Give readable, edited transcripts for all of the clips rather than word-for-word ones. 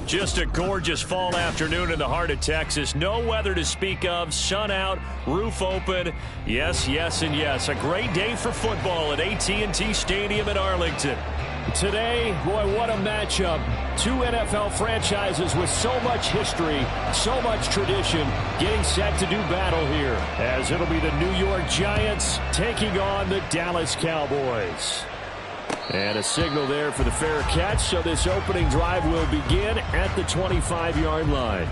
Just a gorgeous fall afternoon in the heart of Texas. No weather to speak of. Sun out, roof open. Yes, yes, and yes. A great day for football at AT&T Stadium in Arlington. Today, boy, what a matchup. Two NFL franchises with so much history, so much tradition, getting set to do battle here, as it'll be the New York Giants taking on the Dallas Cowboys. And a signal there for the fair catch, so this opening drive will begin at the 25-yard line.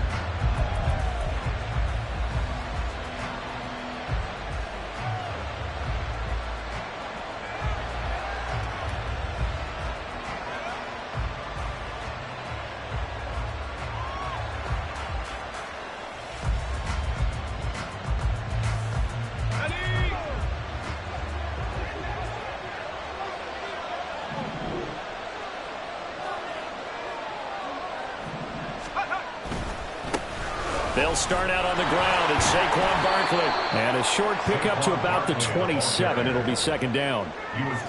They'll start out on the ground, and Saquon Barkley. And a short pickup to about the 27. It'll be second down.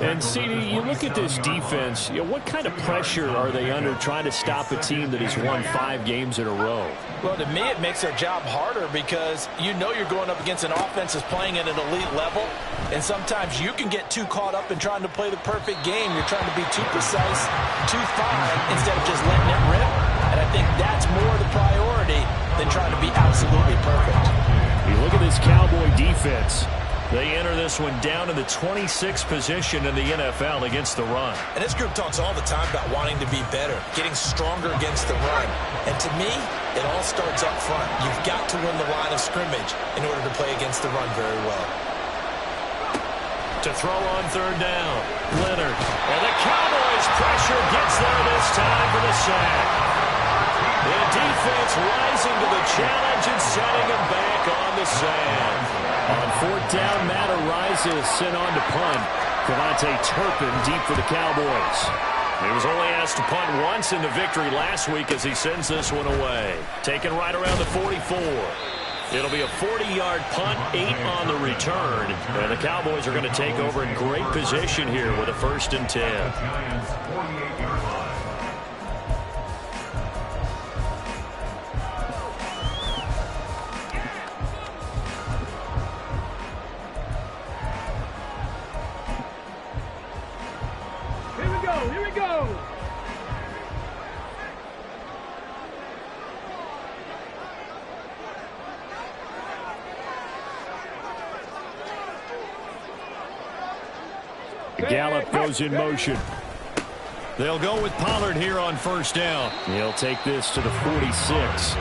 And, CD, you look at this defense, what kind of pressure are they under trying to stop a team that has won 5 games in a row? Well, to me, it makes their job harder because you know you're going up against an offense that's playing at an elite level, and sometimes you can get too caught up in trying to play the perfect game. You're trying to be too precise, too fine, instead of just letting it rip. And I think that's more the priority than trying to be absolutely perfect. You look at this Cowboy defense. They enter this one down in the 26th position in the NFL against the run. And this group talks all the time about wanting to be better, getting stronger against the run. And to me, it all starts up front. You've got to win the line of scrimmage in order to play against the run very well. To throw on third down, Leonard. And the Cowboys pressure gets there this time for the sack. The defense rising to the challenge and setting him back on the sand. On fourth down, Matt Ariza is sent on to punt. Cavante Turpin deep for the Cowboys. He was only asked to punt once in the victory last week as he sends this one away. Taken right around the 44. It'll be a 40-yard punt, 8 on the return. And the Cowboys are going to take over in great position here with a 1st and 10. Here we go. Gallup goes in motion. They'll go with Pollard here on 1st down. He'll take this to the 46.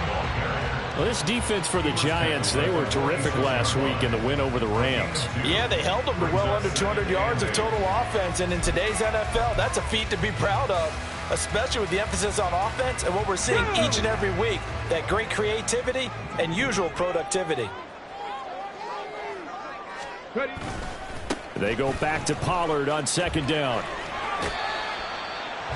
Well, this defense for the Giants, they were terrific last week in the win over the Rams. Yeah, they held them to well under 200 yards of total offense, and in today's NFL, that's a feat to be proud of, especially with the emphasis on offense and what we're seeing each and every week, that great creativity and usual productivity. Ready. They go back to Pollard on 2nd down.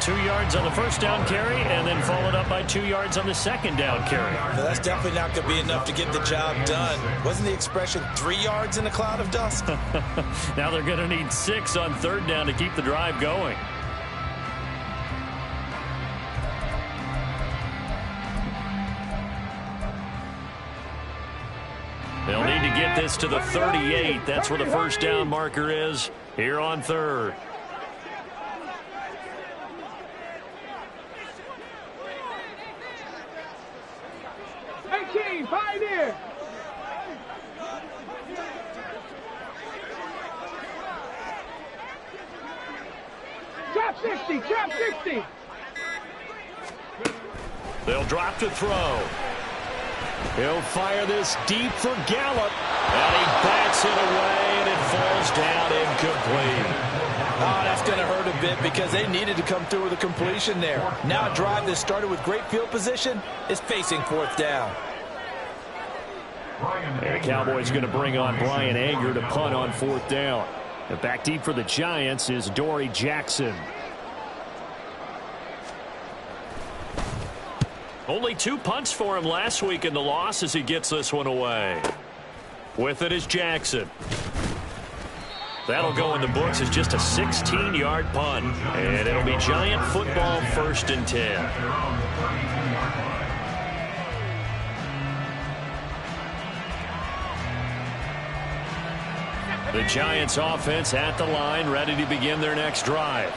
2 yards on the 1st down carry, and then followed up by 2 yards on the 2nd down carry. Now, that's definitely not going to be enough to get the job done. Wasn't the expression 3 yards in a cloud of dust? Now they're going to need 6 on 3rd down to keep the drive going. They'll need to get this to the 38. That's where the 1st down marker is here on 3rd. Pioneer. Drop 60, drop 60. They'll drop to throw. He'll fire this deep for Gallup. And he backs it away, and it falls down incomplete. Oh, that's going to hurt a bit because they needed to come through with a completion there. Now a drive that started with great field position is facing 4th down. And the Cowboys going to bring on Brian Anger to punt on 4th down. And back deep for the Giants is Dory Jackson. Only 2 punts for him last week in the loss as he gets this one away. With it is Jackson. That'll go in the books as just a 16-yard punt. And it'll be Giant football 1st and 10. The Giants offense at the line, ready to begin their next drive.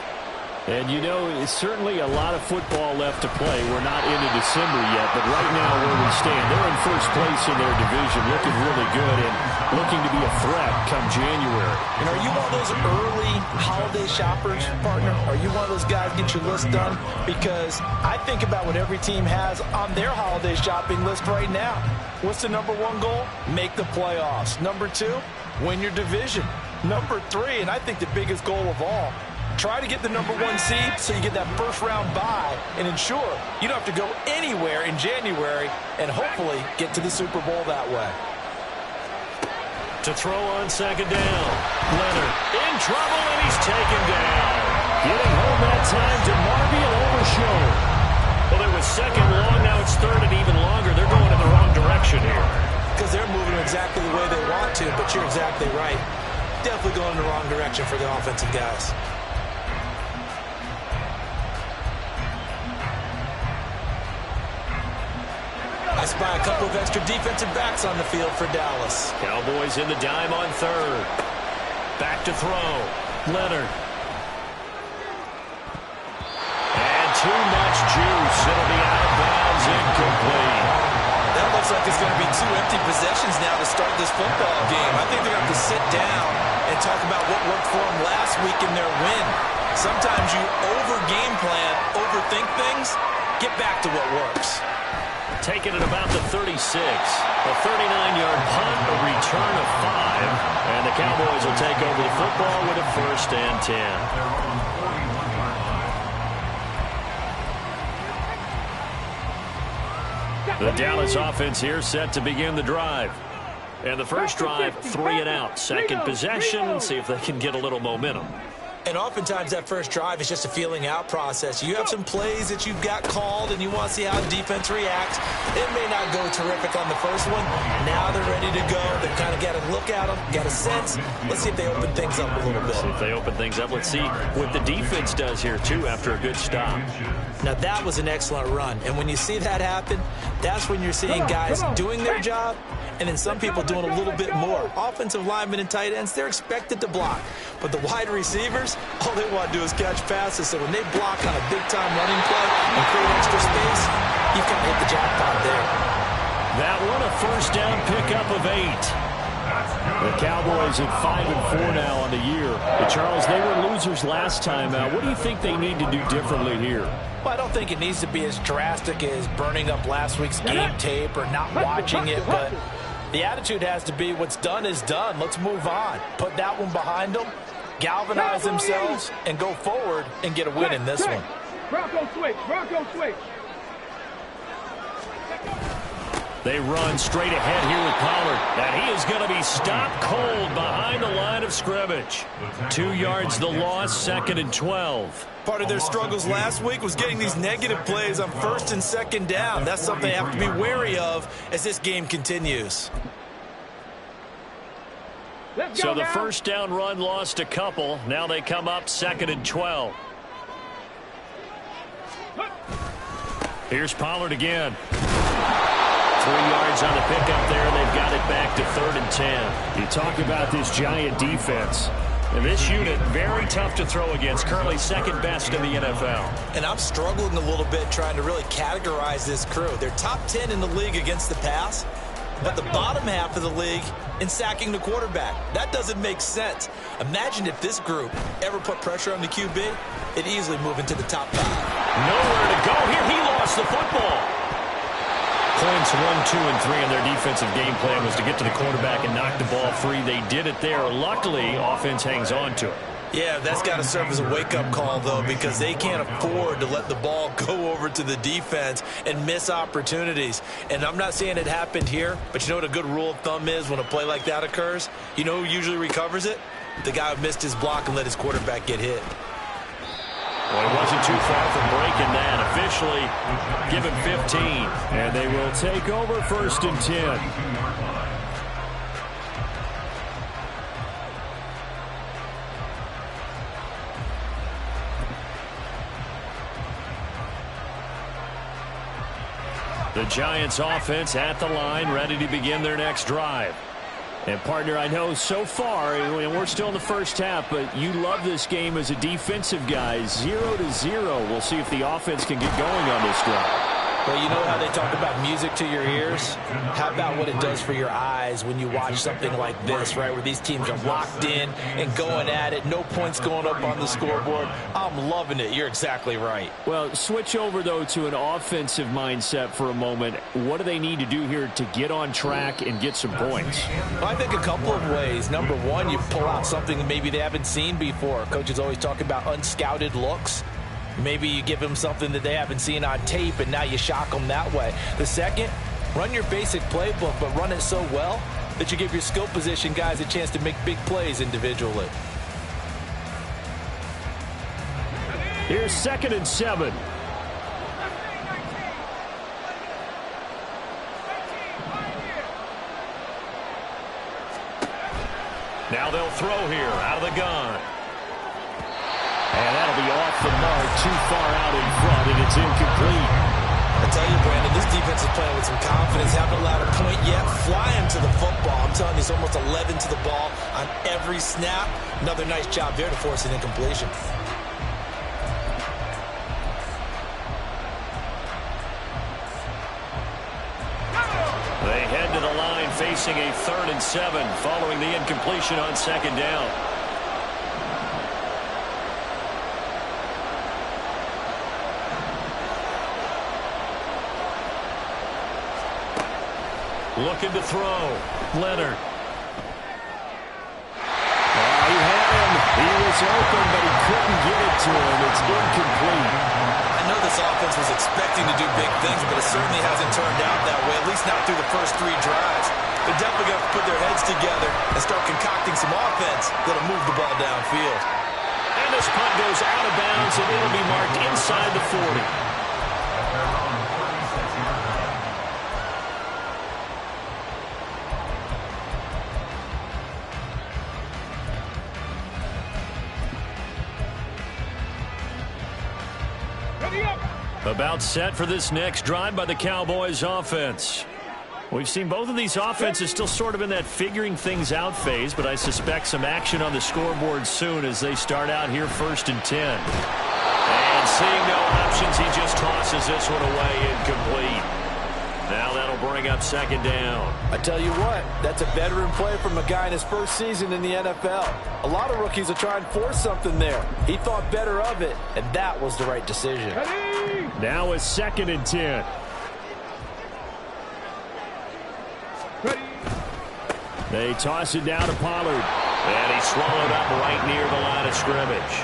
And you know, it's certainly a lot of football left to play. We're not into December yet, but right now where we stand, they're in first place in their division, looking really good and looking to be a threat come January. And are you one of those early holiday shoppers, partner? Are you one of those guys get your list done? Because I think about what every team has on their holiday shopping list right now. What's the number one goal? Make the playoffs. Number two, win your division. Number three, and I think the biggest goal of all, try to get the number one seed so you get that first round bye and ensure you don't have to go anywhere in January and hopefully get to the Super Bowl that way. To throw on second down. Leonard in trouble and he's taken down. Getting home that time to Marvin Overshown. Well, it was second long, now it's third and even longer. They're going in the wrong direction here. Because they're moving exactly the way they want to, but you're exactly right. Definitely going in the wrong direction for the offensive guys. I spy a couple of extra defensive backs on the field for Dallas. Cowboys in the dime on third. Back to throw. Leonard. And too much juice. It'll be out of bounds, incomplete. That looks like it's going to be two empty possessions now to start this football game. I think they're going to have to sit down and talk about what worked for them last week in their win. Sometimes you over-game plan, overthink things, get back to what works. Taken at about the 36. A 39-yard punt, a return of 5. And the Cowboys will take over the football with a 1st and 10. The Dallas offense here set to begin the drive. And the first drive, 3 and out. Second possession, see if they can get a little momentum. And oftentimes that first drive is just a feeling out process. You have some plays that you've got called and you want to see how the defense reacts. It may not go terrific on the first one. Now they're ready to go. They've kind of got to look at them, got a sense. Let's see if they open things up a little bit. See if they open things up. Let's see what the defense does here, too, after a good stop. Now, that was an excellent run. And when you see that happen, that's when you're seeing guys doing their job and then some people doing a little bit more. Offensive linemen and tight ends, they're expected to block. But the wide receivers, all they want to do is catch passes. So when they block on a big-time running play and create extra space, you kind of hit the jackpot there. That one, a first down pickup of 8. The Cowboys at 5-4 now on the year. But Charles, they were losers last time out. What do you think they need to do differently here? Well, I don't think it needs to be as drastic as burning up last week's game tape or not watching it, but the attitude has to be what's done is done. Let's move on. Put that one behind them, galvanize themselves, and go forward and get a win in this one. Bronco switch, Bronco switch. They run straight ahead here with Pollard. And he is going to be stopped cold behind the line of scrimmage. 2 yards the loss, 2nd and 12. Part of their struggles last week was getting these negative plays on 1st and 2nd down. That's something they have to be wary of as this game continues. So the first down run lost a couple. Now they come up 2nd and 12. Here's Pollard again. 3 yards on the pickup there. They've got it back to 3rd and 10. You talk about this Giant defense. And this unit, very tough to throw against. Currently second best in the NFL. And I'm struggling a little bit trying to really categorize this crew. They're top 10 in the league against the pass, but the bottom half of the league in sacking the quarterback. That doesn't make sense. Imagine if this group ever put pressure on the QB, it'd easily move into the top 5. Nowhere to go here. He lost the football. Points 1, 2, and 3 in their defensive game plan was to get to the quarterback and knock the ball free. They did it there. Luckily, offense hangs on to it. Yeah, that's got to serve as a wake-up call, though, because they can't afford to let the ball go over to the defense and miss opportunities. And I'm not saying it happened here, but you know what a good rule of thumb is when a play like that occurs? You know who usually recovers it? The guy who missed his block and let his quarterback get hit. Well, it wasn't too far from breaking that. Officially given 15. And they will take over 1st and 10. The Giants offense at the line, ready to begin their next drive. And, partner, I know so far, and we're still in the first half, but you love this game as a defensive guy. 0-0. We'll see if the offense can get going on this drive. Well, you know how they talk about music to your ears? How about what it does for your eyes when you watch something like this, right, where these teams are locked in and going at it, no points going up on the scoreboard? I'm loving it. You're exactly right. Well, switch over, though, to an offensive mindset for a moment. What do they need to do here to get on track and get some points? Well, I think a couple of ways. Number one, you pull out something that maybe they haven't seen before. Coaches always talk about unscouted looks. Maybe you give them something that they haven't seen on tape, and now you shock them that way. The second, run your basic playbook, but run it so well that you give your skill position guys a chance to make big plays individually. Here's 2nd and 7. Now they'll throw here out of the gun. And that'll be off the mark, too far out in front, and it's incomplete. I tell you, Brandon, this defense is playing with some confidence. Haven't allowed a point yet. Flying to the football. I'm telling you, it's almost 11 to the ball on every snap. Another nice job there to force an incompletion. They head to the line facing a 3rd and 7 following the incompletion on 2nd down. Looking to throw. Leonard. Oh, he had him. He was open, but he couldn't get it to him. It's incomplete. I know this offense was expecting to do big things, but it certainly hasn't turned out that way, at least not through the first 3 drives. They're definitely going to put their heads together and start concocting some offense that'll move the ball downfield. And this punt goes out of bounds, and it'll be marked inside the 40. About set for this next drive by the Cowboys offense. We've seen both of these offenses still sort of in that figuring things out phase, but I suspect some action on the scoreboard soon as they start out here 1st and 10. And seeing no options, he just tosses this one away incomplete. Now that'll bring up 2nd down. I tell you what, that's a veteran play from a guy in his first season in the NFL. A lot of rookies will try and force something there. He thought better of it, and that was the right decision. Now it's 2nd and 10. They toss it down to Pollard. And he's swallowed up right near the line of scrimmage.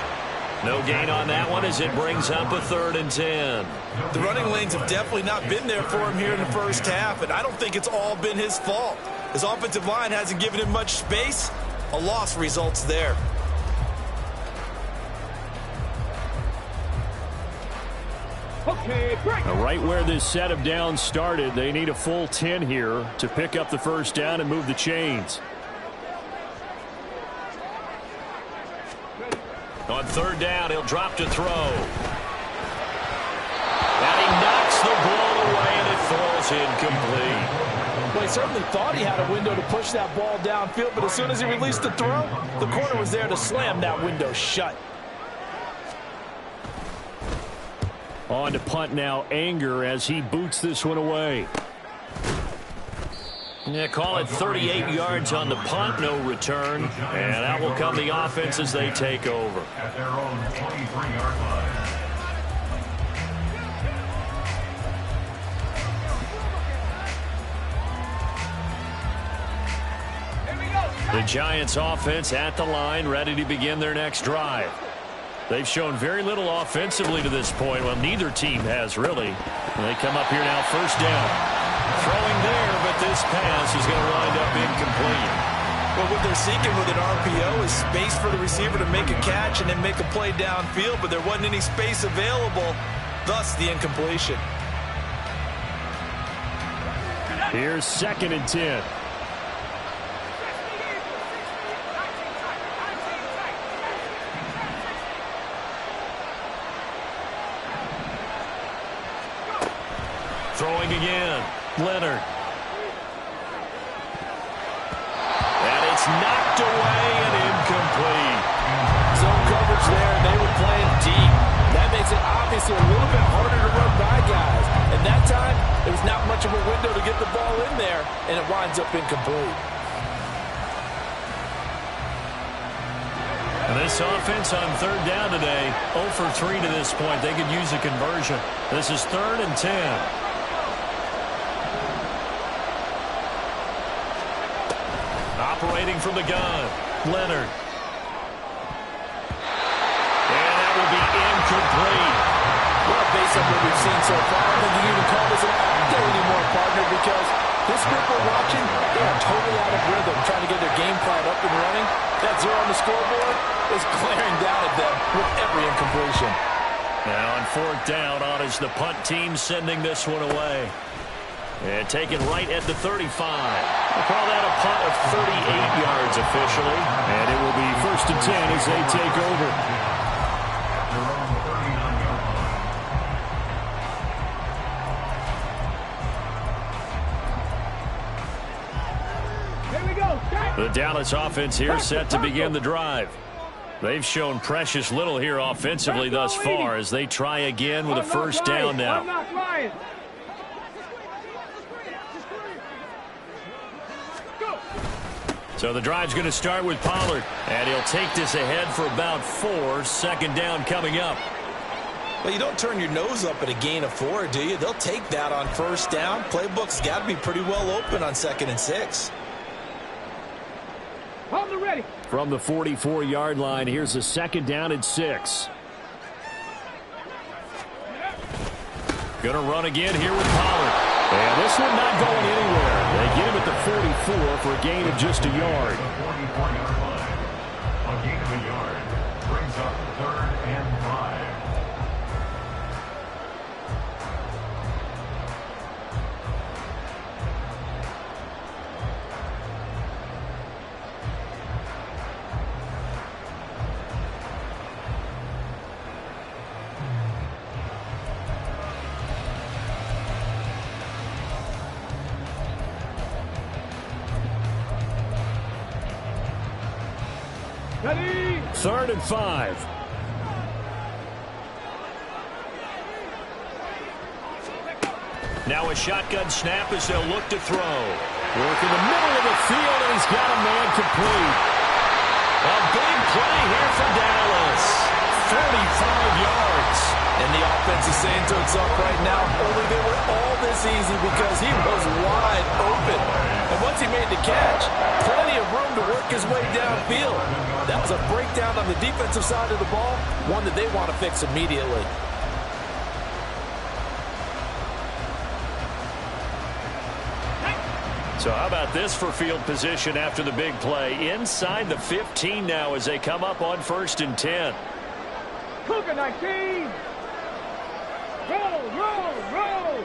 No gain on that one as it brings up a 3rd and 10. The running lanes have definitely not been there for him here in the first half, and I don't think it's all been his fault. His offensive line hasn't given him much space. A loss results there. Okay, break. Right where this set of downs started, they need a full 10 here to pick up the 1st down and move the chains. On 3rd down, he'll drop to throw. And he knocks the ball away, and it falls incomplete. Well, he certainly thought he had a window to push that ball downfield, but as soon as he released the throw, the corner was there to slam that window shut. On to punt now, Anger, as he boots this one away. Yeah, call it 38 yards on the punt, no return. And that will come the offense as they take over. At their own 23-yard line. The Giants offense at the line, ready to begin their next drive. They've shown very little offensively to this point. Well, neither team has, really. And they come up here now, 1st down. Throwing there, but this pass is going to wind up incomplete. Well, what they're seeking with an RPO is space for the receiver to make a catch and then make a play downfield, but there wasn't any space available, thus the incompletion. Here's 2nd and 10. Throwing again. Leonard. knocked away and incomplete. Zone coverage there, and they were playing deep. That makes it obviously a little bit harder to run by guys. And that time, there was not much of a window to get the ball in there, and it winds up incomplete. And this offense on third down today, 0 for 3 to this point. They could use a conversion. This is 3rd and 10. Operating from the gun, Leonard. And that will be incomplete. Well, based on what we've seen so far, I think you can even call this an off day anymore, partner, because this group we're watching, they are totally out of rhythm, trying to get their game plan up and running. That 0 on the scoreboard is glaring down at them with every incompletion. Now on 4th down, on is the punt team sending this one away. And taken right at the 35. We'll call that a punt of 38 yards officially. And it will be 1st and 10 as they take over. Here we go. The Dallas offense here set to begin the drive. They've shown precious little here offensively thus far as they try again with a 1st down now. So the drive's going to start with Pollard, and he'll take this ahead for about 4. 2nd down coming up. Well, you don't turn your nose up at a gain of 4, do you? They'll take that on 1st down. Playbook's got to be pretty well open on 2nd and 6. Hold the ready. From the 44-yard line, here's a 2nd down and 6. Going to run again here with Pollard. And this one not going anywhere. They get him at the 44 for a gain of just a yard. 44-yard line. A gain of a yard brings up 3rd and 5. Ready. 3rd and 5. Now a shotgun snap as they'll look to throw. Work in the middle of the field, and he's got a man complete. A big play here for Dallas. 35 yards. And the offense is saying to itself right now, only they were all this easy because he was wide open. And once he made the catch, plenty of room to work his way downfield. That was a breakdown on the defensive side of the ball, one that they want to fix immediately. So how about this for field position after the big play? Inside the 15 now as they come up on 1st and 10. Cougar 19. Roll.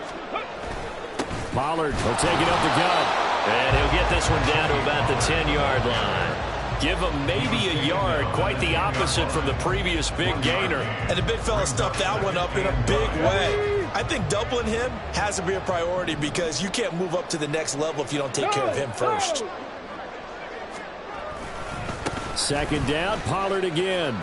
Pollard will take it up the gut. And he'll get this one down to about the 10-yard line. Give him maybe a yard, quite the opposite from the previous big gainer. And the big fella stuffed that one up in a big way. I think doubling him has to be a priority because you can't move up to the next level if you don't take care of him first. 2nd down, Pollard again.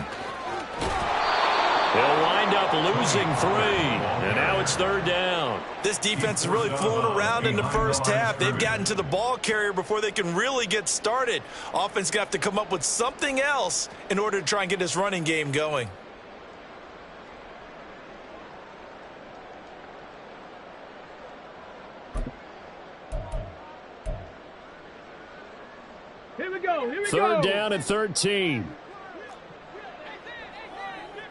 They'll wind up losing 3, and now it's 3rd down. This defense is really flown around in the first half. They've gotten to the ball carrier before they can really get started. Offense going to have to come up with something else in order to try and get this running game going. Here we go. 3rd down and 13.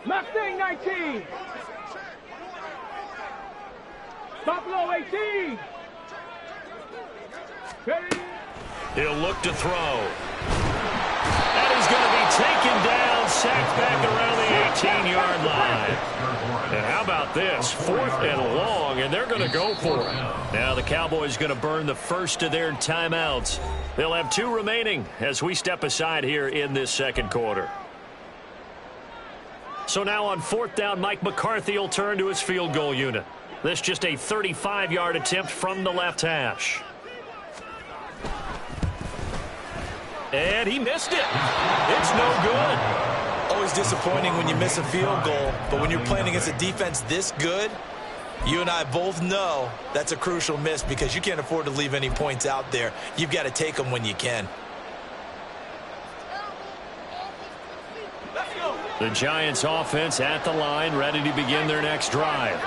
Mustang 19. Buffalo 18. Ready. He'll look to throw. And he's going to be taken down, sacked back around the 18-yard line. And how about this? 4th and long, and they're going to go for it. Now the Cowboys going to burn the first of their timeouts. They'll have 2 remaining as we step aside here in this 2nd quarter. So now on 4th down, Mike McCarthy will turn to his field goal unit. This just a 35-yard attempt from the left hash. And he missed it. It's no good. Always disappointing when you miss a field goal, but when you're playing against a defense this good, you and I both know that's a crucial miss because you can't afford to leave any points out there. You've got to take them when you can. The Giants offense at the line, ready to begin their next drive.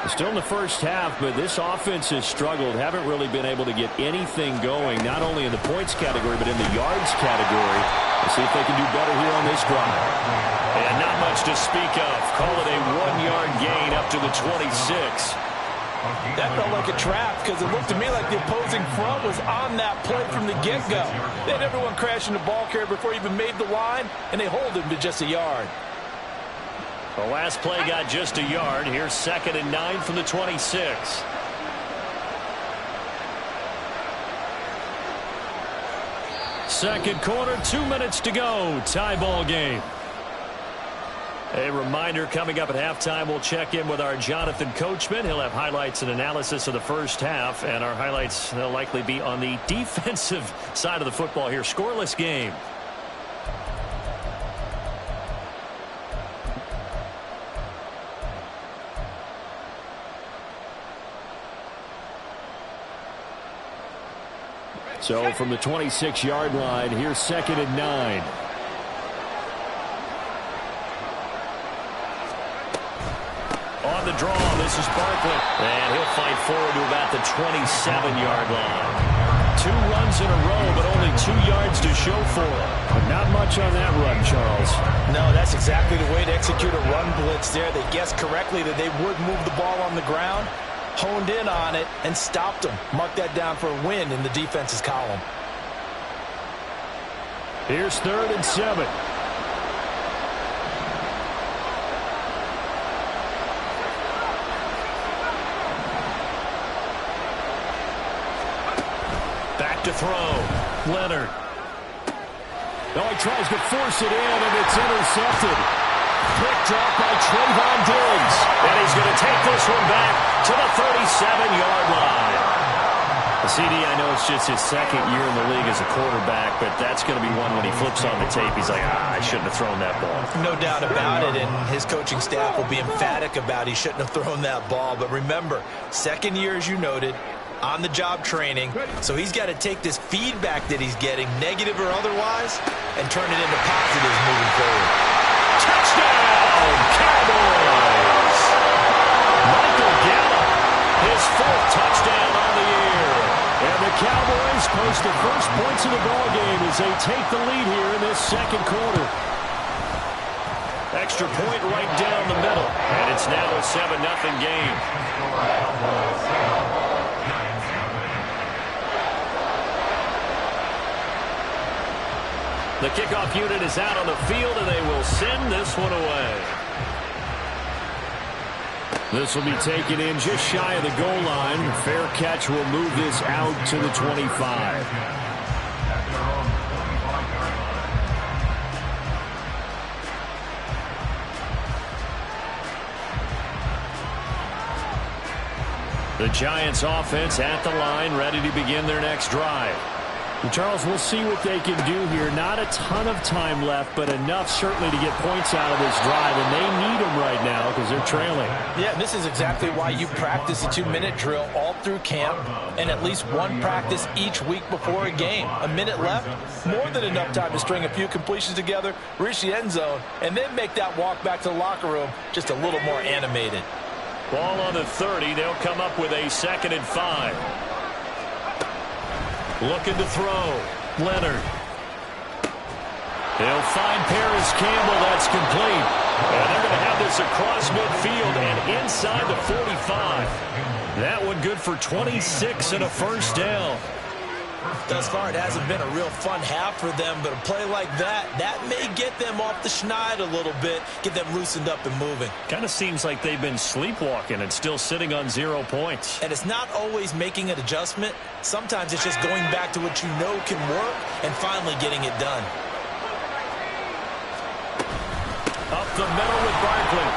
Still in the first half, but this offense has struggled. Haven't really been able to get anything going, not only in the points category, but in the yards category. We'll see if they can do better here on this drive. And not much to speak of. Call it a 1-yard gain up to the 26. That felt like a trap because it looked to me like the opposing front was on that play from the get-go. They had everyone crashing the ball carrier before he even made the line, and they hold him to just a yard. The last play got just a yard. Here's 2nd and 9 from the 26. Second quarter, 2 minutes to go. Tie ball game. A reminder, coming up at halftime, we'll check in with our Jonathan Coachman. He'll have highlights and analysis of the first half, and our highlights will likely be on the defensive side of the football here. Scoreless game. So from the 26-yard line, here's 2nd and 9. On the draw, this is Barkley. And he'll fight forward to about the 27-yard line. 2 runs in a row, but only 2 yards to show for it. But not much on that run, Charles. No, that's exactly the way to execute a run blitz there. They guessed correctly that they would move the ball on the ground, honed in on it, and stopped them. Mark that down for a win in the defense's column. Here's 3rd and 7. Back to throw. Leonard. Oh, he tries to force it in, and it's intercepted. Picked up by Trayvon Diggs. And he's going to take this one back to the 37-yard line. The CD, I know it's just his 2nd year in the league as a quarterback, but that's going to be one when he flips on the tape. He's like, I shouldn't have thrown that ball. No doubt about it, and his coaching staff will be emphatic about he shouldn't have thrown that ball. But remember, 2nd year, as you noted, on-the-job training, so he's got to take this feedback that he's getting, negative or otherwise, and turn it into positives moving forward. Touchdown, Cowboys! Michael Gaml, his 4th touchdown on the year. And the Cowboys post the first points of the ballgame as they take the lead here in this 2nd quarter. Extra point right down the middle, and it's now a 7-0 game. The kickoff unit is out on the field, and they will send this one away. This will be taken in just shy of the goal line. Fair catch will move this out to the 25. The Giants offense at the line, ready to begin their next drive. And Charles, we'll see what they can do here. Not a ton of time left, but enough certainly to get points out of this drive, and they need them right now because they're trailing. Yeah, this is exactly why you practice a 2-minute drill all through camp and at least one practice each week before a game. A minute left, more than enough time to string a few completions together, reach the end zone, and then make that walk back to the locker room just a little more animated. Ball on the 30. They'll come up with a 2nd and 5. Looking to throw. Leonard. He'll find Paris Campbell. That's complete. And they're going to have this across midfield and inside the 45. That one good for 26 and a first down. Thus far, it hasn't been a real fun half for them, but a play like that may get them off the schneid a little bit, get them loosened up and moving. Kind of seems like they've been sleepwalking and still sitting on 0 points. And it's not always making an adjustment. Sometimes it's just going back to what you know can work and finally getting it done. Up the middle with Barkley.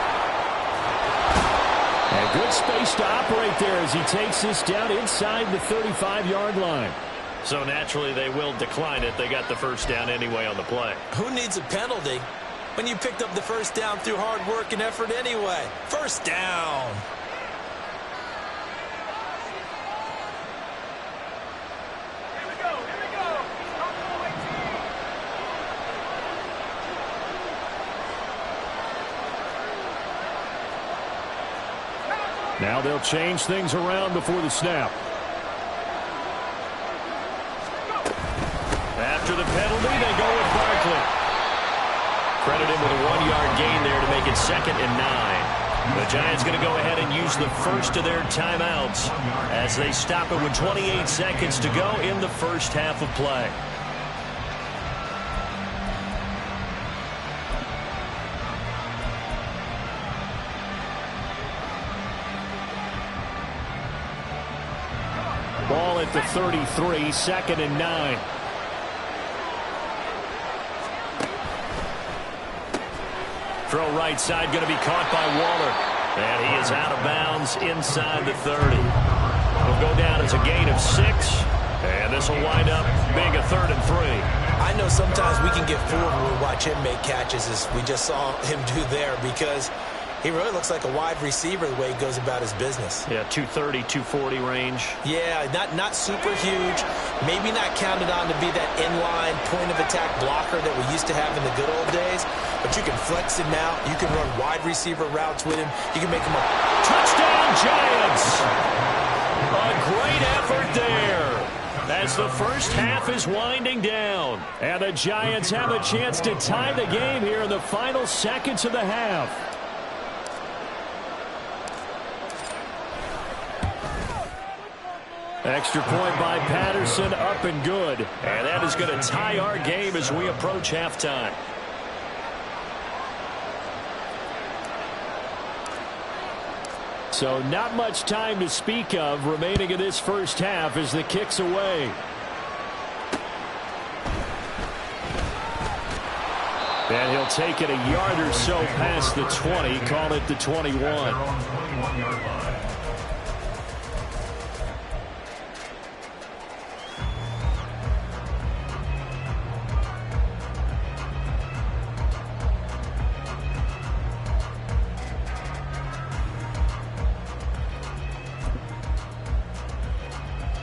And good space to operate there as he takes this down inside the 35-yard line. So naturally they will decline it. They got the first down anyway on the play. Who needs a penalty when you picked up the first down through hard work and effort anyway? First down. Now they'll change things around before the snap. After the penalty, they go with Barkley. Credit him with a 1-yard gain there to make it 2nd and 9. The Giants going to go ahead and use the first of their timeouts as they stop it with 28 seconds to go in the first half of play. Ball at the 33, 2nd and 9. Throw right side going to be caught by Waller. And he is out of bounds inside the 30. It'll go down as a gain of 6. And this will wind up being a 3rd and 3. I know sometimes we can get fooled when we watch him make catches, as we just saw him do there, because he really looks like a wide receiver the way he goes about his business. Yeah, 230, 240 range. Yeah, not super huge. Maybe not counted on to be that inline point-of-attack blocker that we used to have in the good old days. But you can flex him out. You can run wide receiver routes with him. You can make him a touchdown, Giants! A great effort there as the first half is winding down. And the Giants have a chance to tie the game here in the final seconds of the half. Extra point by Patterson, up and good. And that is going to tie our game as we approach halftime. So not much time to speak of remaining in this first half as the kick's away. And he'll take it a yard or so past the 20, call it the 21.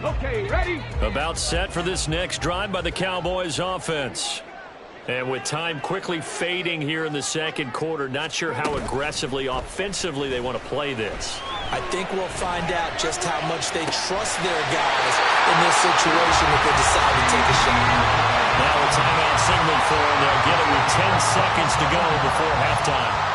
Okay, ready? About set for this next drive by the Cowboys offense. And with time quickly fading here in the second quarter, not sure how aggressively, offensively they want to play this. I think we'll find out just how much they trust their guys in this situation if they decide to take a shot. Now a timeout signal for them. They'll get it with 10 seconds to go before halftime.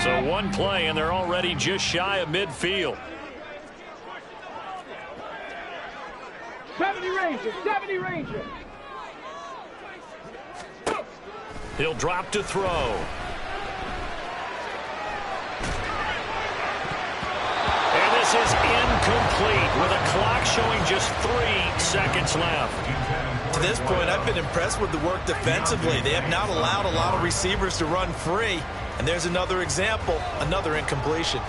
So one play, and they're already just shy of midfield. 70 Rangers, 70 Rangers. He'll drop to throw. And this is incomplete with a clock showing just 3 seconds left. To this point, I've been impressed with the work defensively. They have not allowed a lot of receivers to run free. And there's another example, another incompletion.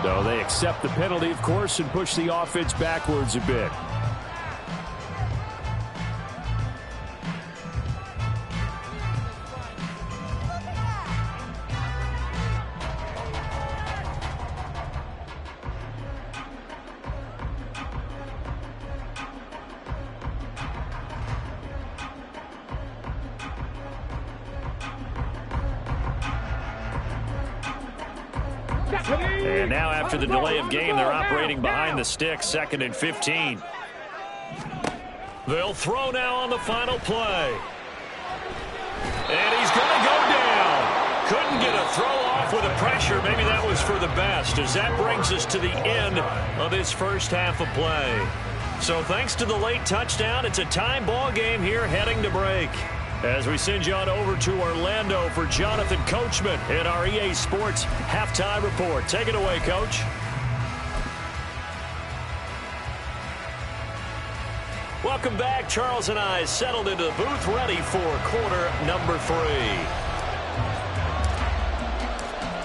So they accept the penalty, of course, and push the offense backwards a bit. And now after the delay of game, they're operating behind the sticks, 2nd and 15. They'll throw now on the final play. And he's going to go down. Couldn't get a throw off with the pressure. Maybe that was for the best, as that brings us to the end of this first half of play. So thanks to the late touchdown, it's a tie ball game here heading to break. As we send you on over to Orlando for Jonathan Coachman in our EA Sports Halftime Report. Take it away, Coach. Welcome back. Charles and I settled into the booth, ready for quarter number 3.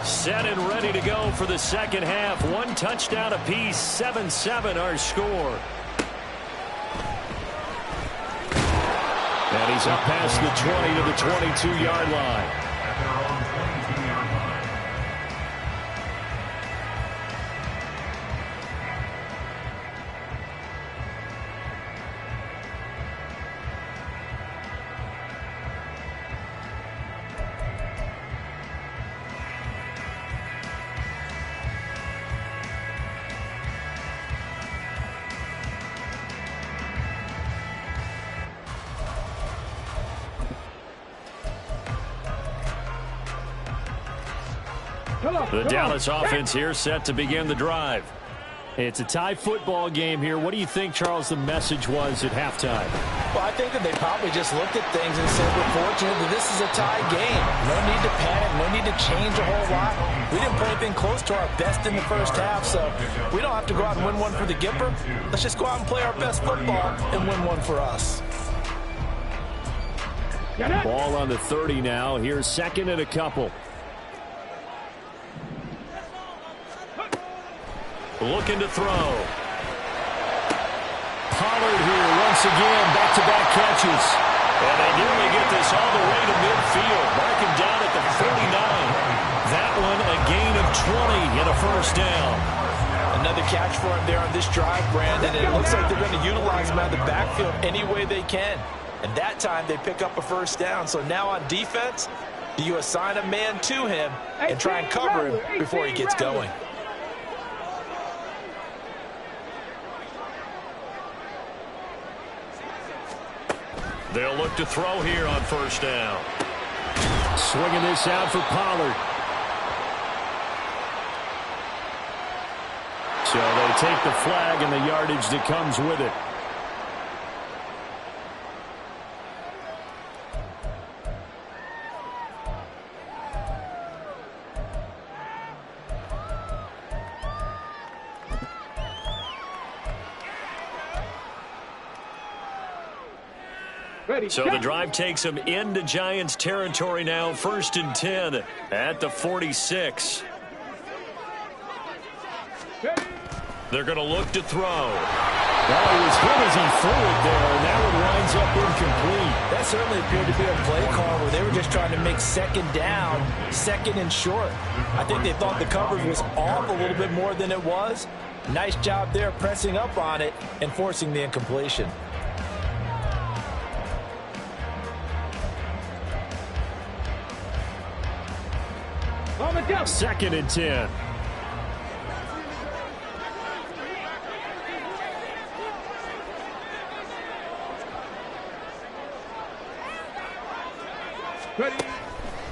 Set and ready to go for the second half. 1 touchdown apiece, 7-7 our score. And he's up past the 20 to the 22-yard line. At their own 22-yard line. The Dallas offense here set to begin the drive. It's a tie football game here. What do you think, Charles, the message was at halftime? Well, I think that they probably just looked at things and said, we're fortunate that this is a tie game. No need to panic. No need to change a whole lot. We didn't play anything close to our best in the first half, so we don't have to go out and win one for the Gipper. Let's just go out and play our best football and win one for us. Ball on the 30 now. Here's 2nd and a couple. Looking to throw. Pollard here once again, back-to-back catches. And they nearly get this all the way to midfield. Mark him down at the 49. That one a gain of 20 and a first down. Another catch for him there on this drive, Brandon. And it looks like they're going to utilize him out of the backfield any way they can. And that time they pick up a first down. So now on defense, do you assign a man to him and try and cover him before he gets going? They'll look to throw here on first down. Swinging this out for Pollard. So they take the flag and the yardage that comes with it. So the drive takes them into Giants territory now, 1st and 10 at the 46. They're going to look to throw. Well, he was hit as he threw it there, and that one winds up incomplete. That certainly appeared to be a play call where they were just trying to make 2nd down, 2nd and short. I think they thought the coverage was off a little bit more than it was. Nice job there pressing up on it and forcing the incompletion. Second and 10.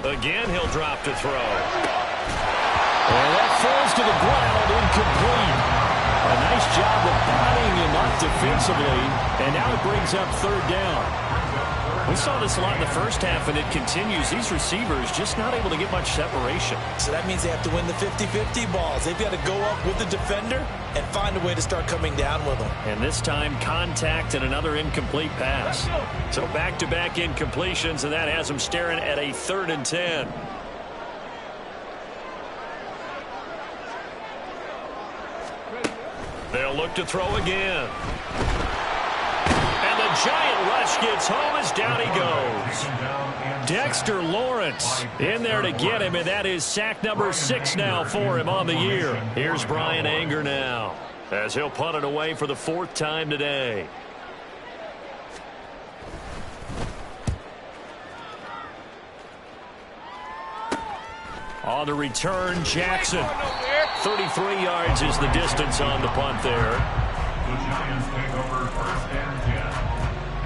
Again, he'll drop to throw. And that falls to the ground, incomplete. A nice job of bodying him up defensively, and now it brings up 3rd down. We saw this a lot in the first half, and it continues. These receivers just not able to get much separation. So that means they have to win the 50-50 balls. They've got to go up with the defender and find a way to start coming down with them. And this time, contact and another incomplete pass. So back-to-back incompletions, and that has them staring at a 3rd and 10. They'll look to throw again. And the giant rush gets home as down he goes. Dexter Lawrence in there to get him, and that is sack number 6 now for him on the year. Here's Brian Anger now as he'll punt it away for the 4th time today. On the return, Jackson. 33 yards is the distance on the punt there. The Giants take over 1st and 10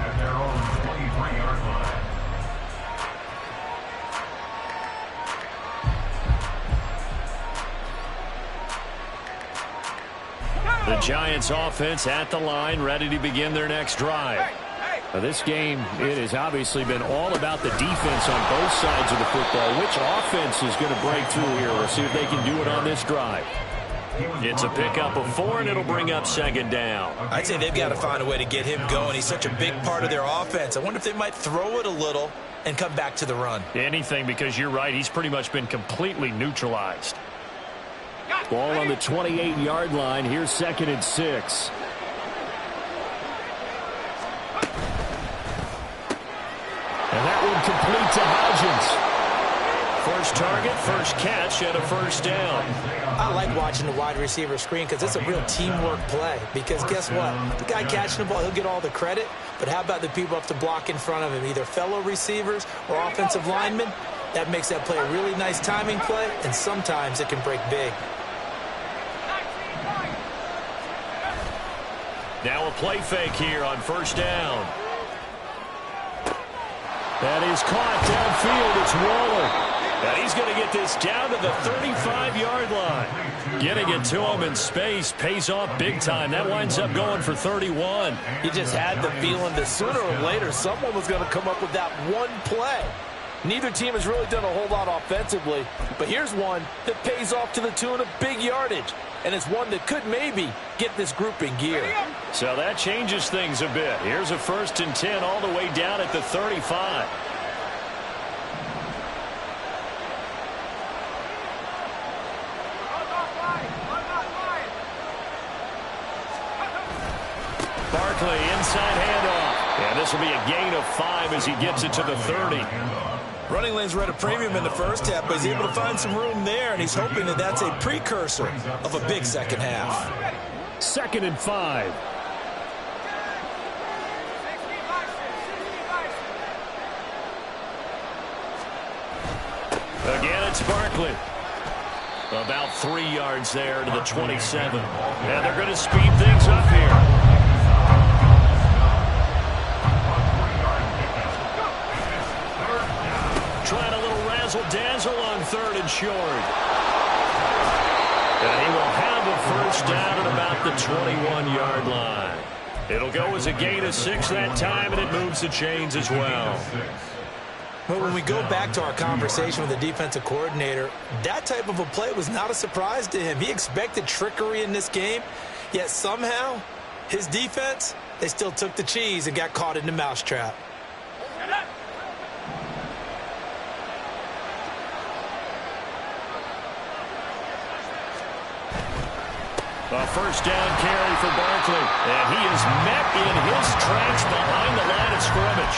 at their own 23-yard line. The Giants offense at the line, ready to begin their next drive. Now, this game, it has obviously been all about the defense on both sides of the football. Which offense is going to break through here? We'll see if they can do it on this drive. It's a pickup of 4, and it'll bring up 2nd down. I'd say they've got to find a way to get him going. He's such a big part of their offense. I wonder if they might throw it a little and come back to the run. Anything, because you're right. He's pretty much been completely neutralized. Ball on the 28-yard line. Here's 2nd and 6. And that one complete to Hodgins. First target, first catch, and a 1st down. I like watching the wide receiver screen because it's a real teamwork play. Because guess what? The guy catching the ball, he'll get all the credit. But how about the people up to block in front of him, either fellow receivers or offensive linemen? That makes that play a really nice timing play, and sometimes it can break big. Now a play fake here on 1st down. That is caught downfield. It's Waller. And he's going to get this down to the 35-yard line. Getting it to him in space pays off big time. That winds up going for 31. You just had the feeling that sooner or later someone was going to come up with that one play. Neither team has really done a whole lot offensively, but here's one that pays off to the tune of big yardage, and it's one that could maybe get this group in gear. So that changes things a bit. Here's a 1st and 10 all the way down at the 35. Barkley, inside handoff. And this will be a gain of 5 as he gets it to the 30. Running lanes were at a premium in the first half, but he's able to find some room there, and he's hoping that that's a precursor of a big second half. 2nd and 5. Again, it's Barkley. About 3 yards there to the 27. And they're going to speed things up here. Trying a little razzle-dazzle on 3rd and short. And he will have a 1st down at about the 21-yard line. It'll go as a gain of 6 that time, and it moves the chains as well. But when we go back to our conversation with the defensive coordinator, that type of a play was not a surprise to him. He expected trickery in this game, yet somehow his defense, they still took the cheese and got caught in the mousetrap. A 1st down carry for Barkley. And he is met in his tracks behind the line of scrimmage.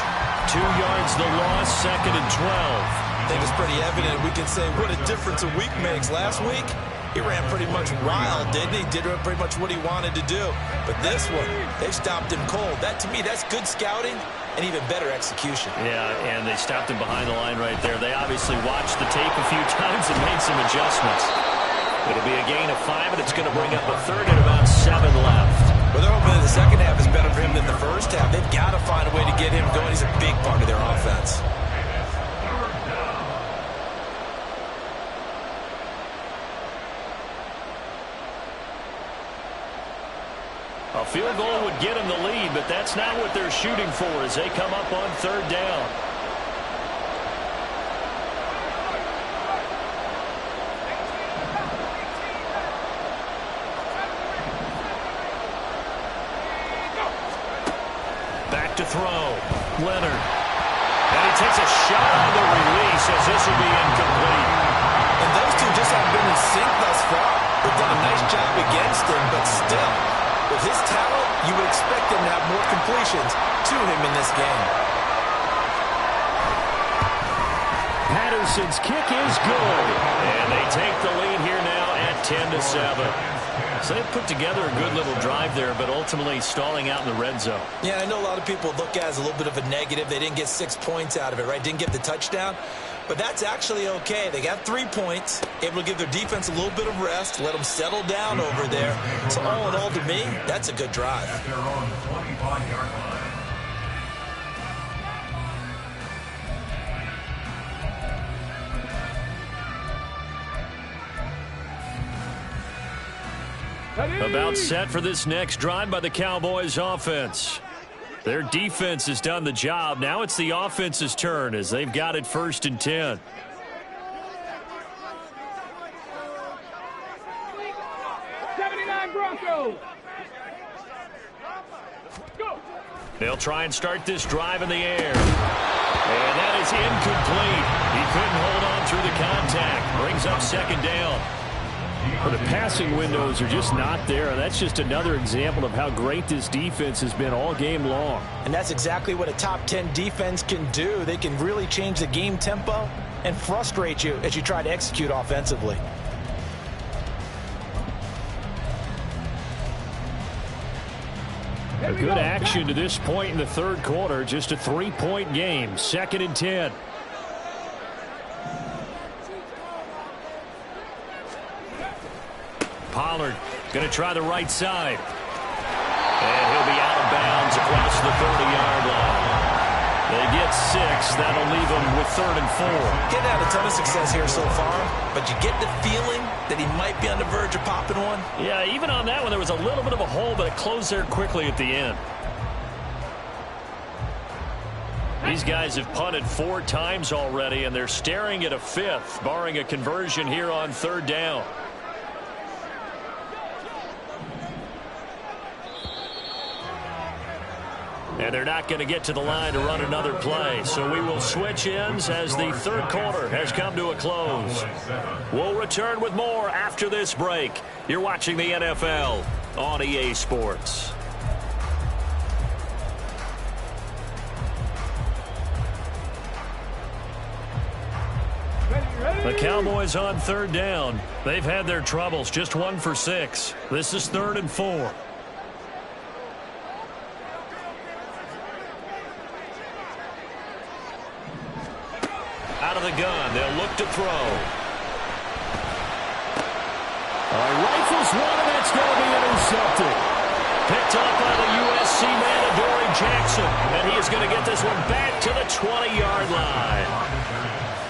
2 yards the loss, 2nd and 12. I think it's pretty evident. We can say what a difference a week makes. Last week, he ran pretty much wild, didn't he? Did pretty much what he wanted to do. But this one, they stopped him cold. That, to me, that's good scouting and even better execution. Yeah, and they stopped him behind the line right there. They obviously watched the tape a few times and made some adjustments. It'll be a gain of 5, and it's going to bring up a 3rd and about 7 left. Well, they're hoping that the second half is better for him than the first half. They've got to find a way to get him going. He's a big part of their offense. A field goal would get them the lead, but that's not what they're shooting for as they come up on 3rd down. Back to throw. Leonard. And he takes a shot on the release as this will be incomplete. And those two just haven't been in sync thus far. They've done a nice job against him, but still, with his talent, you would expect him to have more completions to him in this game. Patterson's kick is good. And they take the lead here now at 10-7. So they put together a good little drive there, but ultimately stalling out in the red zone. Yeah, I know a lot of people look at it as a little bit of a negative. They didn't get 6 points out of it, right? Didn't get the touchdown. But that's actually okay. They got 3 points, able to give their defense a little bit of rest, let them settle down over there. So all in all, to me, that's a good drive. At their own 25-yard line. About set for this next drive by the Cowboys offense. Their defense has done the job. Now it's the offense's turn as they've got it 1st and 10. Broncos. Go. They'll try and start this drive in the air. And that is incomplete. He couldn't hold on through the contact. Brings up 2nd down. Well, the passing windows are just not there, and that's just another example of how great this defense has been all game long. And that's exactly what a top 10 defense can do. They can really change the game tempo and frustrate you as you try to execute offensively. A good action to this point in the 3rd quarter. Just a 3-point game. 2nd and 10. Pollard going to try the right side. And he'll be out of bounds across the 30-yard line. They get 6. That'll leave them with 3rd and 4. Getting had a ton of success here so far, but you get the feeling that he might be on the verge of popping one. Yeah, even on that one, there was a little bit of a hole, but it closed there quickly at the end. These guys have punted 4 times already, and they're staring at a 5th, barring a conversion here on 3rd down. And they're not going to get to the line to run another play. So we will switch ends as the 3rd quarter has come to a close. We'll return with more after this break. You're watching the NFL on EA Sports. The Cowboys on 3rd down. They've had their troubles. Just 1 for 6. This is 3rd and 4. Out of the gun, they'll look to throw. Rifles one, and that's going to be intercepted. Picked up by the USC man, Adoree Jackson, and he is going to get this one back to the 20-yard line.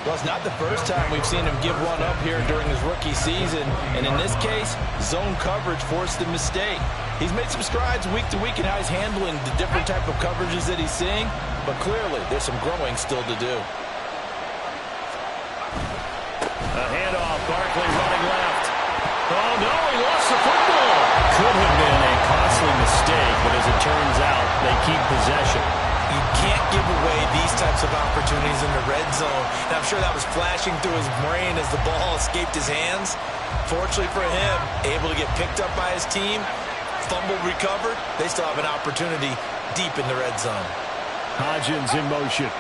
Well, it's not the first time we've seen him give one up here during his rookie season, and in this case, zone coverage forced the mistake. He's made some strides week to week in how he's handling the different type of coverages that he's seeing, but clearly there's some growing still to do. A handoff, Barkley running left. Oh, no, he lost the football. Could have been a costly mistake, but as it turns out, they keep possession. You can't give away these types of opportunities in the red zone, and I'm sure that was flashing through his brain as the ball escaped his hands. Fortunately for him, able to get picked up by his team, fumble recovered, they still have an opportunity deep in the red zone. Hodgins in motion.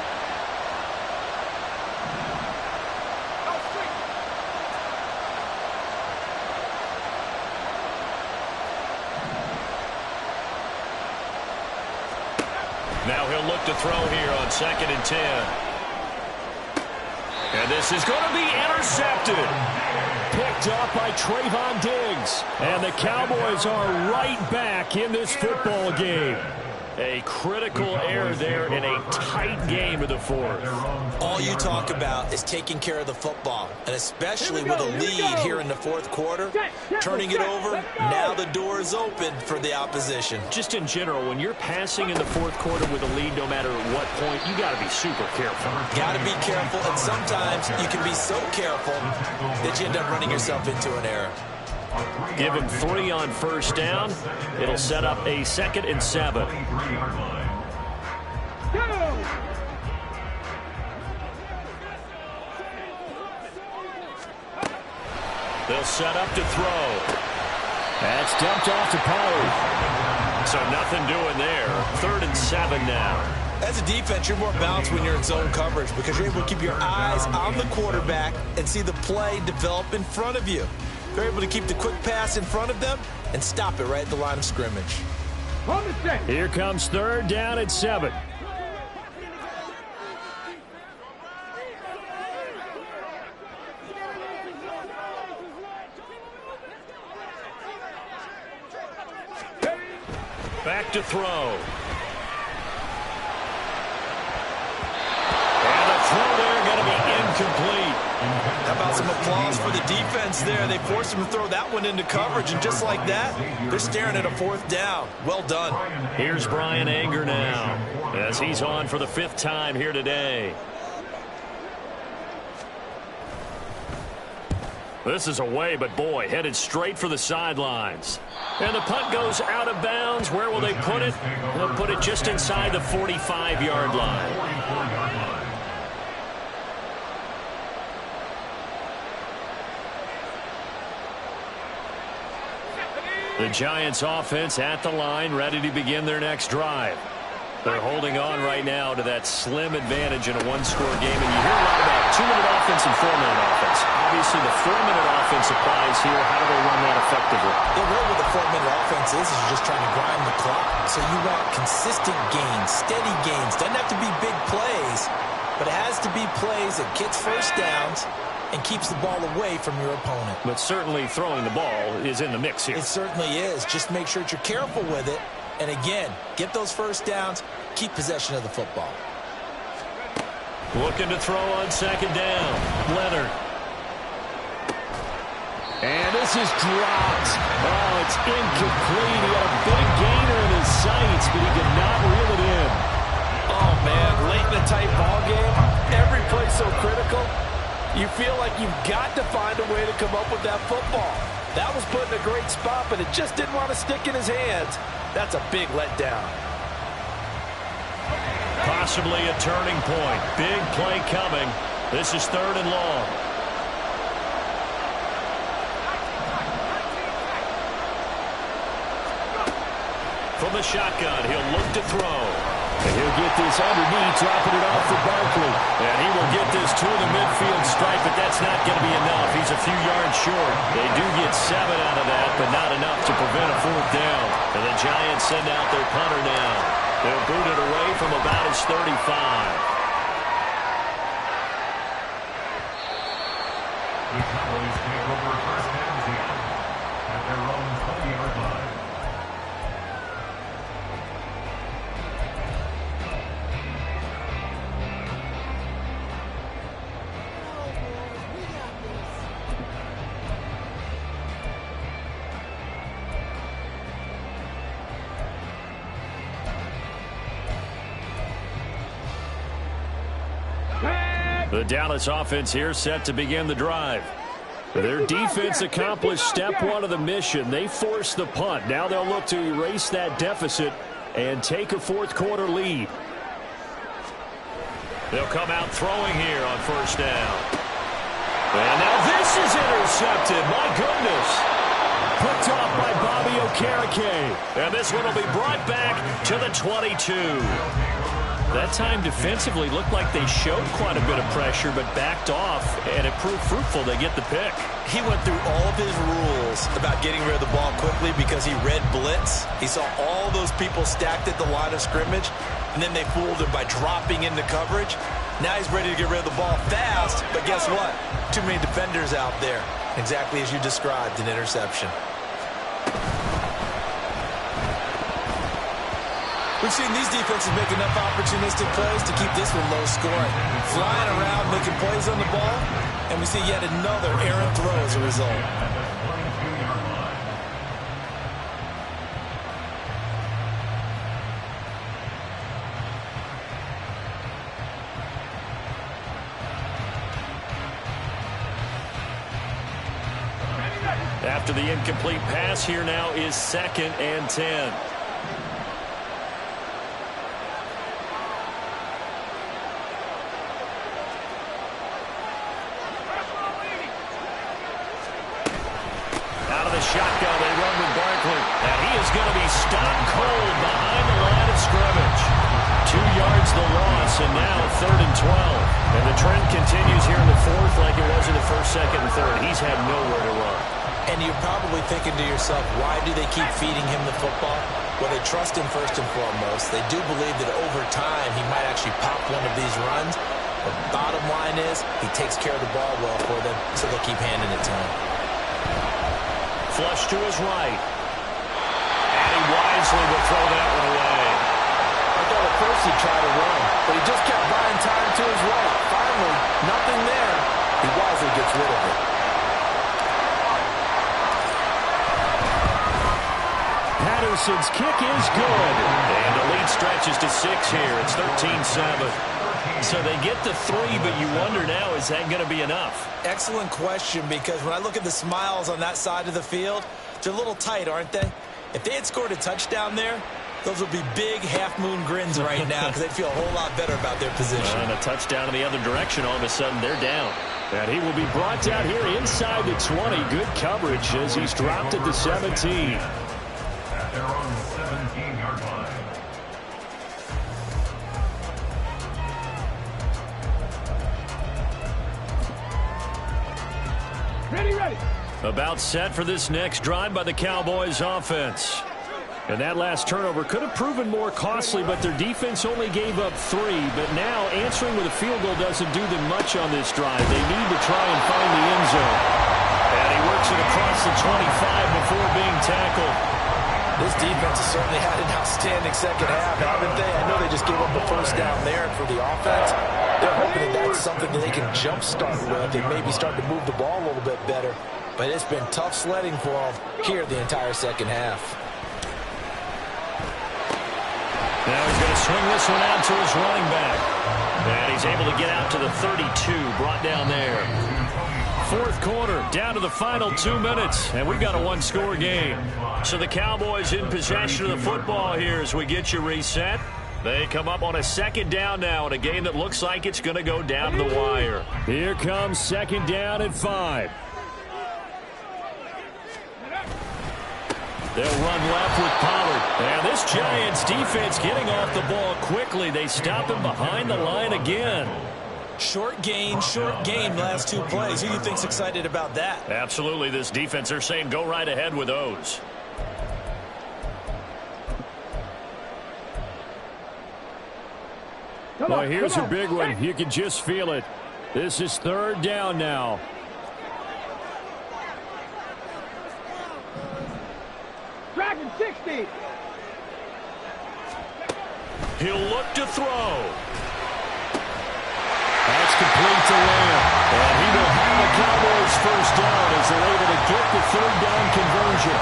Now he'll look to throw here on 2nd and 10. And this is going to be intercepted. Picked up by Trayvon Diggs. And the Cowboys are right back in this football game. A critical error there in a tight game of the 4th. All you talk about is taking care of the football, and especially with a lead here in the 4th quarter, turning it over, now the door is open for the opposition. Just in general, when you're passing in the 4th quarter with a lead, no matter what point, you got to be super careful. Got to be careful, and sometimes you can be so careful that you end up running yourself into an error. Give him 3 on 1st down. It'll set up a 2nd and 7. They'll set up to throw. That's dumped off to Pollard. So nothing doing there. 3rd and 7 now. As a defense, you're more balanced when you're in zone coverage because you're able to keep your eyes on the quarterback and see the play develop in front of you. They're able to keep the quick pass in front of them and stop it right at the line of scrimmage. Here comes 3rd down at 7. Back to throw. And the throw there going to be incomplete. How about some applause for the defense there? They forced him to throw that one into coverage, and just like that, they're staring at a 4th down. Well done. Here's Brian Anger now as he's on for the 5th time here today. This is away, but boy, headed straight for the sidelines. And the punt goes out of bounds. Where will they put it? They'll put it just inside the 45-yard line. The Giants offense at the line, ready to begin their next drive. They're holding on right now to that slim advantage in a one-score game. And you hear a lot about 2-minute offense and 4-minute offense. Obviously, the 4-minute offense applies here. How do they run that effectively? The role with the 4-minute offense is you're just trying to grind the clock. So you want consistent gains, steady gains. Doesn't have to be big plays, but it has to be plays that gets first downs and keeps the ball away from your opponent. But certainly throwing the ball is in the mix here. It certainly is. Just make sure that you're careful with it. And again, get those first downs, keep possession of the football. Looking to throw on 2nd down. Leonard. And this is dropped. Oh, it's incomplete. He had a big gainer in his sights, but he did not reel it in. Oh, man, late in a tight ball game, every play so critical. You feel like you've got to find a way to come up with that football. That was put in a great spot, but it just didn't want to stick in his hands. That's a big letdown. Possibly a turning point. Big play coming. This is 3rd and long. From the shotgun, he'll look to throw. And he'll get this underneath, dropping it off for Barkley. And he will get this to the midfield stripe, but that's not going to be enough. He's a few yards short. They do get 7 out of that, but not enough to prevent a 4th down. And the Giants send out their punter now. They'll boot it away from about his 35. The Cowboys take over 1st and 10 at their own 20-yard line. The Dallas offense here set to begin the drive. Their defense accomplished step 1 of the mission. They forced the punt. Now they'll look to erase that deficit and take a 4th quarter lead. They'll come out throwing here on 1st down. And now this is intercepted. My goodness. Picked off by Bobby Okereke. And this one will be brought back to the 22. That time defensively looked like they showed quite a bit of pressure, but backed off, and it proved fruitful. They get the pick. He went through all of his rules about getting rid of the ball quickly because he read blitz. He saw all those people stacked at the line of scrimmage, and then they fooled him by dropping into coverage. Now he's ready to get rid of the ball fast, but guess what? Too many defenders out there. Exactly as you described, an interception. We've seen these defenses make enough opportunistic plays to keep this one low scoring. Flying around, making plays on the ball, and we see yet another errant throw as a result. After the incomplete pass, here now is 2nd and 10. Shotgun, they run with Barkley. And he is going to be stone cold behind the line of scrimmage. 2 yards the loss, and now 3rd and 12. And the trend continues here in the 4th like it was in the 1st, 2nd, and 3rd. He's had nowhere to run. And you're probably thinking to yourself, why do they keep feeding him the football? Well, they trust him first and foremost. They do believe that over time he might actually pop one of these runs. But bottom line is, he takes care of the ball well for them, so they'll keep handing it to him. Flush to his right. And he eventually will throw that one away. I thought at first he'd try to run, but he just kept buying time to his right. Finally, nothing there. He wisely gets rid of it. Patterson's kick is good. And the lead stretches to 6 here. It's 13-7. So they get the 3, but you wonder now, is that going to be enough? Excellent question, because when I look at the smiles on that side of the field, they're a little tight, aren't they? If they had scored a touchdown there, those would be big half-moon grins right now because they'd feel a whole lot better about their position. And a touchdown in the other direction, all of a sudden they're down. And he will be brought down here inside the 20. Good coverage as he's dropped at the 17. At their own 17-yard line. Ready. About set for this next drive by the Cowboys offense. And that last turnover could have proven more costly, but their defense only gave up 3. But now answering with a field goal doesn't do them much on this drive. They need to try and find the end zone. And he works it across the 25 before being tackled. This defense has certainly had an outstanding second half, haven't they? I know they just gave up a first down there for the offense. They're hoping that that's something that they can jumpstart with and maybe start to move the ball a little bit better. But it's been tough sledding for them here the entire second half. Now he's going to swing this one out to his running back. And he's able to get out to the 32, brought down there. Fourth quarter, down to the final 2 minutes, and we've got a one-score game. So the Cowboys in possession of the football here as we get you reset. They come up on a second down now in a game that looks like it's going to go down to the wire. Here comes second down at 5. They'll run left with Pollard. And this Giants defense getting off the ball quickly. They stop him behind the line again. Short gain last 2 plays. Who do you think's excited about that? Absolutely, this defense, they're saying go right ahead with those. Well, here's a big one. You can just feel it. This is third down now. Dragon 60. He'll look to throw. That's complete to Lamb. And he will have a Cowboys first down as they're able to get the third down conversion.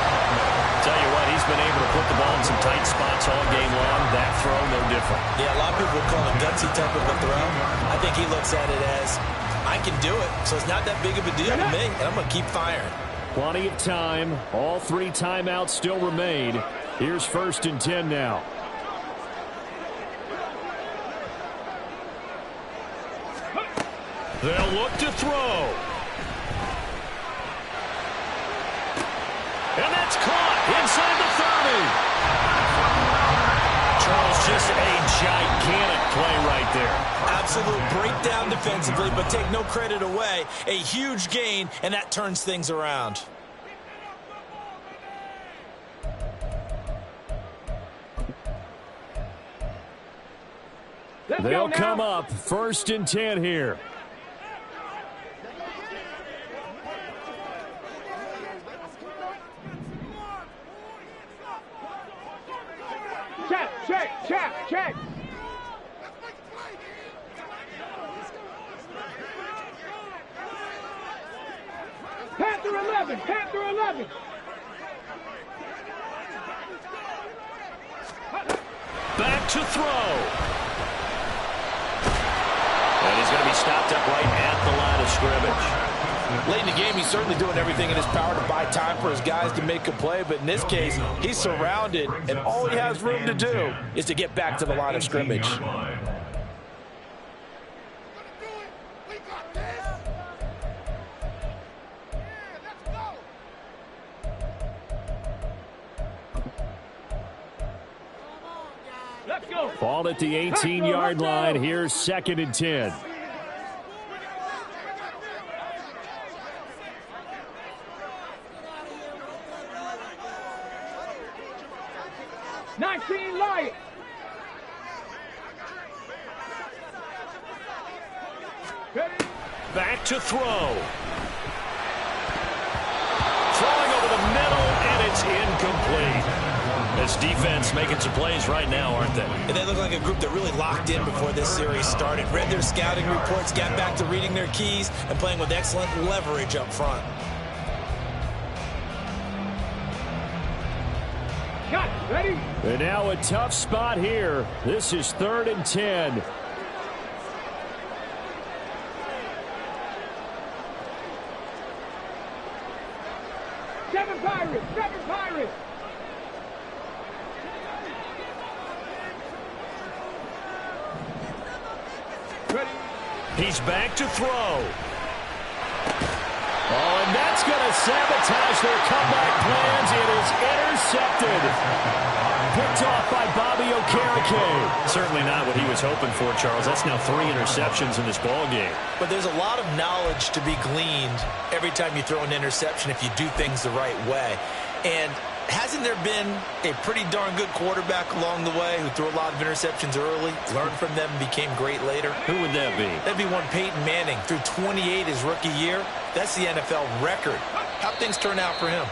Tell you what, he's been able to put the ball in some tight spots all game long. That throw, no different. Yeah, a lot of people would call it gutsy type of a throw. I think he looks at it as, I can do it, so it's not that big of a deal to me, and I'm going to keep firing. Plenty of time. All 3 timeouts still remain. Here's 1st and 10 now. They'll look to throw. And that's caught inside the 30. Charles, just a gigantic play right there. Absolute breakdown defensively, but take no credit away. A huge gain, and that turns things around. They'll come up 1st and 10 here. Check. Panther 11. Back to throw. And he's going to be stopped up right at the line of scrimmage. Late in the game, he's certainly doing everything in his power to buy time for his guys to make a play, but in this case, he's surrounded, and all he has room to do is to get back to the line of scrimmage. Let's go. Ball at the 18-yard line. Here's 2nd and 10. Lions. Back to throw. Throwing over the middle, and it's incomplete. This defense making some plays right now, aren't they? And they look like a group that really locked in before this series started. Read their scouting reports, got back to reading their keys, and playing with excellent leverage up front. Cut. Ready? And now a tough spot here. This is 3rd and 10. Seven Pirates. Seven Pirates. Ready? He's back to throw. Oh, and that's going to sabotage their comeback plans. It is intercepted. Picked off by Bobby Okereke. Certainly not what he was hoping for, Charles. That's now 3 interceptions in this ball game. But there's a lot of knowledge to be gleaned every time you throw an interception if you do things the right way. And hasn't there been a pretty darn good quarterback along the way who threw a lot of interceptions early, learned from them, and became great later? Who would that be? That'd be one Peyton Manning. Threw 28 his rookie year. That's the NFL record. How'd things turn out for him?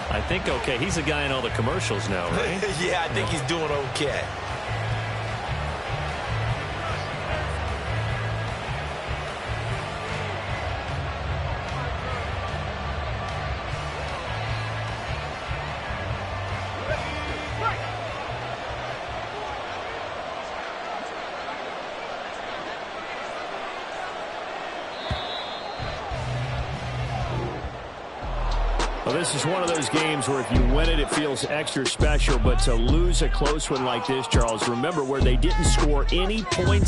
I think okay. He's the guy in all the commercials now, right? Yeah, I think he's doing okay. Well, this is one of those games where if you win it, it feels extra special. But to lose a close one like this, Charles, remember where they didn't score any points